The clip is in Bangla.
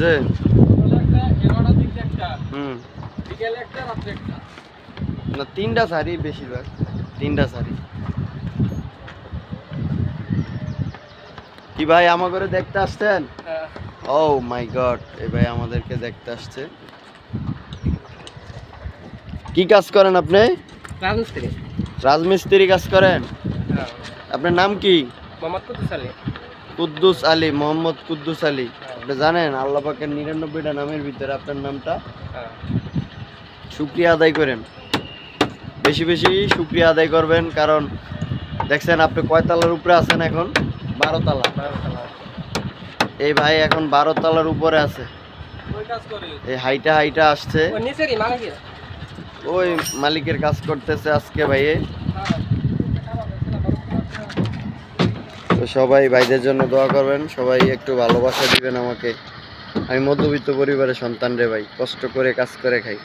যে না 3টা শাড়ি বেশিরভাগ 3টা শাড়ি কি ভাই আমাকে দেখতে আসছেন? ও মাই গড এই ভাই আমাদেরকে দেখতে আসছে। কি কাজ করেন আপনি? রাজমিস্ত্রি। রাজমিস্ত্রি কাজ করেন? আপনার নাম কি? মোহাম্মদ কুদ্দুস আলী। কুদ্দুস আলী, মোহাম্মদ কুদ্দুস আলী। আপনি জানেন আল্লাহ পাকের 99টা নামের ভিতরে আপনার নামটা? শুকরিয়া আদায় করেন, বেশি বেশি শুকরিয়া আদায় করবেন, কারণ দেখছেন আপনি কয় তলার উপরে আছেন এখন? 12 তলা। এই ভাই এখন 12 তলার উপরে আছে। এই হাইটা হাইটা আসছে, ওই মালিকের কাজ করতেছে আজকে ভাই। তো সবাই ভাইদের জন্য দোয়া করবেন, সবাই একটু ভালোবাসা দিবেন আমাকে। আমি মধ্যবিত্ত পরিবারের সন্তান রে ভাই, কষ্ট করে কাজ করে খাই।